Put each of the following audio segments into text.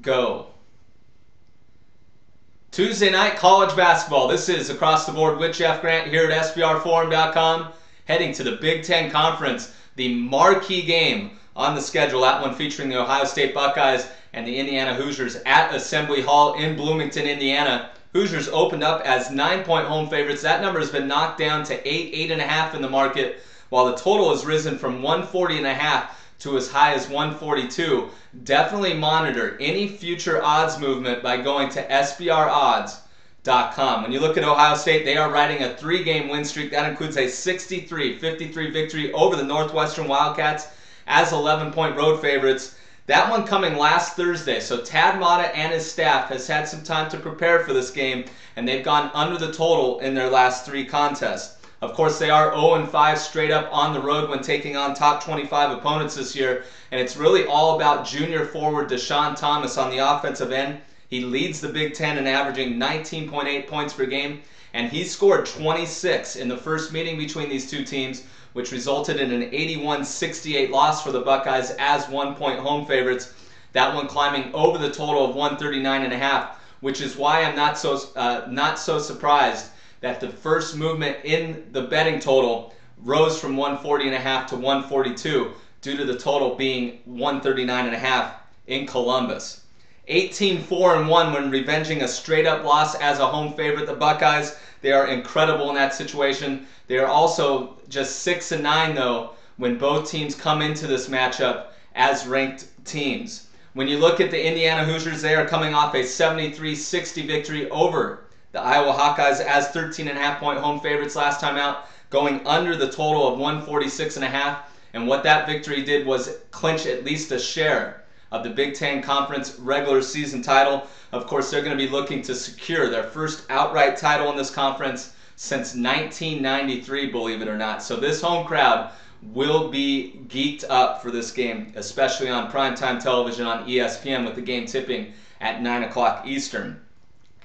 go. Tuesday night college basketball. This is Across the Board with Jeff Grant here at SBRforum.com. Heading to the Big Ten Conference, the marquee game on the schedule. That one featuring the Ohio State Buckeyes and the Indiana Hoosiers at Assembly Hall in Bloomington, Indiana. Hoosiers opened up as 9-point home favorites. That number has been knocked down to 8.5 in the market, while the total has risen from 140.5 to as high as 142. Definitely monitor any future odds movement by going to SBRodds.com. When you look at Ohio State, they are riding a 3-game win streak. That includes a 63-53 victory over the Northwestern Wildcats as 11-point road favorites. That one coming last Thursday, so Tad Matta and his staff has had some time to prepare for this game, and they've gone under the total in their last 3 contests. Of course, they are 0-5 straight up on the road when taking on top 25 opponents this year, and it's really all about junior forward Deshaun Thomas on the offensive end. He leads the Big Ten in averaging 19.8 points per game, and he scored 26 in the first meeting between these two teams, which resulted in an 81-68 loss for the Buckeyes as 1-point home favorites. That one climbing over the total of 139.5, which is why I'm not so surprised that the first movement in the betting total rose from 140.5 to 142 due to the total being 139.5 in Columbus. 18-4-1 when revenging a straight-up loss as a home favorite. The Buckeyes, they are incredible in that situation. They are also just 6-9 though when both teams come into this matchup as ranked teams. When you look at the Indiana Hoosiers, they are coming off a 73-60 victory over the Iowa Hawkeyes as 13.5-point home favorites last time out, going under the total of 146.5. And what that victory did was clinch at least a share of the Big Ten Conference regular season title. Of course, they're going to be looking to secure their first outright title in this conference since 1993, believe it or not. So this home crowd will be geeked up for this game, especially on primetime television on ESPN with the game tipping at 9 o'clock Eastern.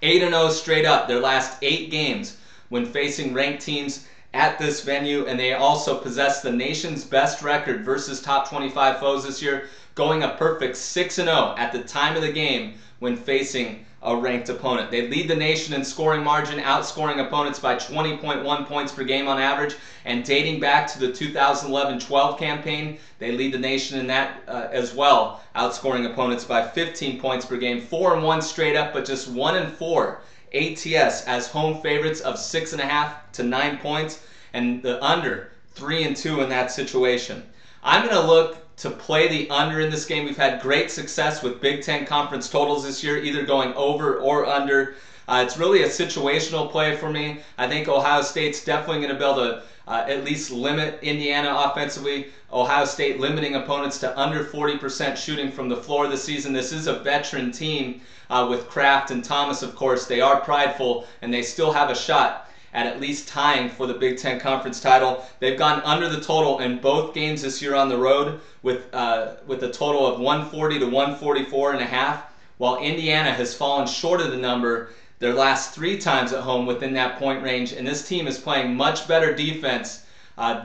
8-0 straight up their last 8 games when facing ranked teams at this venue, and they also possess the nation's best record versus top 25 foes this year, going a perfect 6-0 at the time of the game when facing a ranked opponent. They lead the nation in scoring margin, outscoring opponents by 20.1 points per game on average, and dating back to the 2011-12 campaign, they lead the nation in that as well, outscoring opponents by 15 points per game. 4-1 straight up, but just 1-4 ATS as home favorites of 6.5 to 9 points, and the under 3-2 in that situation. I'm going to look to play the under in this game. We've had great success with Big Ten Conference totals this year, either going over or under. It's really a situational play for me. I think Ohio State's definitely going to be able to at least limit Indiana offensively. Ohio State limiting opponents to under 40% shooting from the floor this season. This is a veteran team with Kraft and Thomas, of course. They are prideful, and they still have a shot at least tying for the Big Ten Conference title. They've gone under the total in both games this year on the road with a total of 140 to 144.5, while Indiana has fallen short of the number their last 3 times at home within that point range, and this team is playing much better defense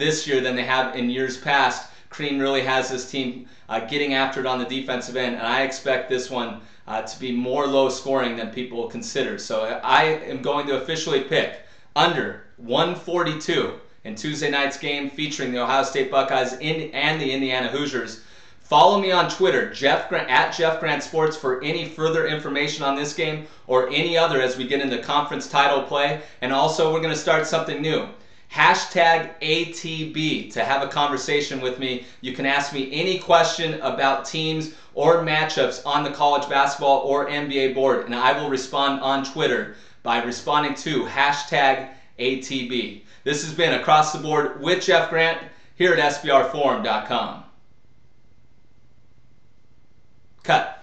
this year than they have in years past. Crean really has this team getting after it on the defensive end, and I expect this one to be more low scoring than people consider. So I am going to officially pick under 142 in Tuesday night's game featuring the Ohio State Buckeyes and the Indiana Hoosiers. Follow me on Twitter, at Jeff Grant Sports, for any further information on this game or any other as we get into conference title play. And also, we're going to start something new. Hashtag ATB to have a conversation with me. You can ask me any question about teams or matchups on the college basketball or NBA board, and I will respond on Twitter by responding to hashtag ATB. This has been Across the Board with Jeff Grant here at SBRforum.com. Cut.